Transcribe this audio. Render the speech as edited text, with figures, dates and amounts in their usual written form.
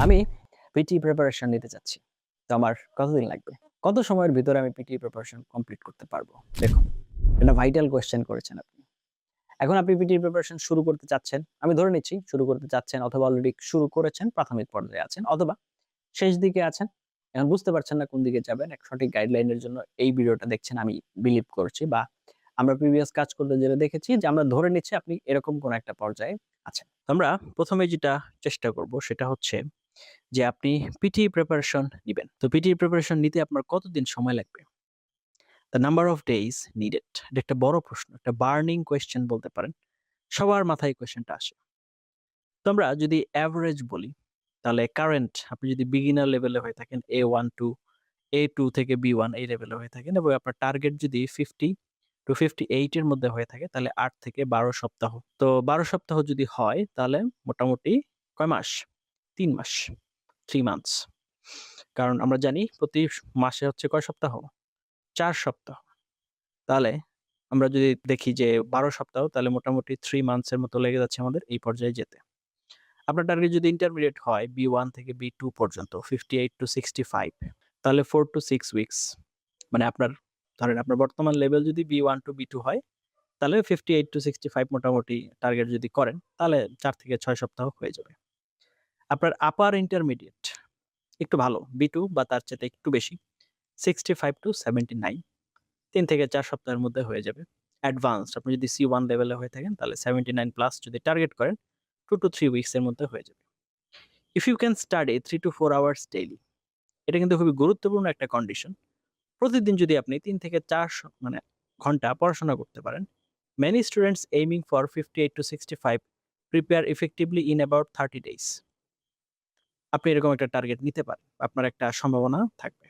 আমি PT preparation নিতে চাচ্ছি। তো আমার কতদিন লাগবে? কত সময়ের ভিতরে আমি পিটি প্রিপারেশন কমপ্লিট করতে পারবো? দেখুন, এটা ভাইটাল কোয়েশ্চেন করেছেন আপনি। এখন আপনি পিটি প্রিপারেশন শুরু করতে চাচ্ছেন। আমি ধরে নিচ্ছি শুরু করতে চাচ্ছেন অথবা অলরেডি শুরু করেছেন, প্রাথমিক পর্যায়ে আছেন অথবা শেষ দিকে আছেন। এখন বুঝতে পারছেন না কোন দিকে যাবেন। এক সঠিক গাইডলাইন এর জন্য এই ভিডিওটা দেখছেন আমি বিলিভ করছি বা আমরা প্রিভিয়াস কাজ করতে যেটা দেখেছি যে আমরা ধরে নিচ্ছি আপনি এরকম কোন একটা পর্যায়ে আছেন। তো আমরা ১ম এ যেটা চেষ্টা করব সেটা হচ্ছে যে আপনি পিটি প্রিপারেশন নিবেন। তো পিটি প্রিপারেশন নিতে আপনার কতদিন সময় লাগবে? The number of days needed. এটা একটা বড় প্রশ্ন। একটা বার্নিং কোয়েশ্চেন বলতে পারেন। সবার মাথায় এই কোয়েশ্চেনটা আসে। তো আমরা যদি এভারেজ বলি, তাহলে কারেন্ট আপনি যদি বিগিনার লেভেলে হয়ে থাকেন A1 টু A2 থেকে B1 এই লেভেলে হয়ে থাকেন এবং আপনার টার্গেট যদি 50 টু 58 এর মধ্যে হয়ে থাকে তাহলে ৮ থেকে ১২ সপ্তাহ। তো ১২ সপ্তাহ যদি হয় তাহলে মোটামুটি কয় মাস? ৩ মাস। 3 মান্থস। কারণ আমরা জানি প্রতি মাসে হচ্ছে কয় সপ্তাহ? ৪ সপ্তাহ। তাহলে আমরা যদি দেখি যে ১২ সপ্তাহ তাহলে মোটামুটি 3 মান্থস এর মতো লেগে যাচ্ছে আমাদের এই পর্যায়ে যেতে। আপনার টার্গেট যদি ইন্টারমিডিয়েট হয় B1 থেকে B2 পর্যন্ত 58 টু 65 তাহলে 4 টু 6 উইকস মানে আপনার ধরেন আপনার বর্তমান লেভেল যদি B1 টু B2 হয় তাহলে 58 টু 65 মোটামুটি টার্গেট যদি করেন তাহলে ৪ থেকে ৬ সপ্তাহ হয়ে যাবে। আপনার আপার ইন্টারমিডিয়েট একটু ভালো B2 বা তার চাইতে একটু বেশি 65 টু 79 ৩ থেকে ৪ সপ্তাহের মধ্যে হয়ে যাবে। অ্যাডভান্সড আপনি যদি C1 লেভেলে হয়ে থাকেন তাহলে 79 প্লাস যদি টার্গেট করেন 2 টু 3 উইকস এর মধ্যে হয়ে যাবে। If you can study 3 to 4 hours daily এটা কিন্তু খুবই গুরুত্বপূর্ণ একটা কন্ডিশন। প্রতিদিন যদি আপনি ৩ থেকে ৪ মানে ঘন্টা পড়াশোনা করতে পারেন, many students aiming for 58 to 65 prepare effectively in about 30 days. আপনি এরকম একটা টার্গেট নিতে পারেন। আপনার একটা সম্ভাবনা থাকবে।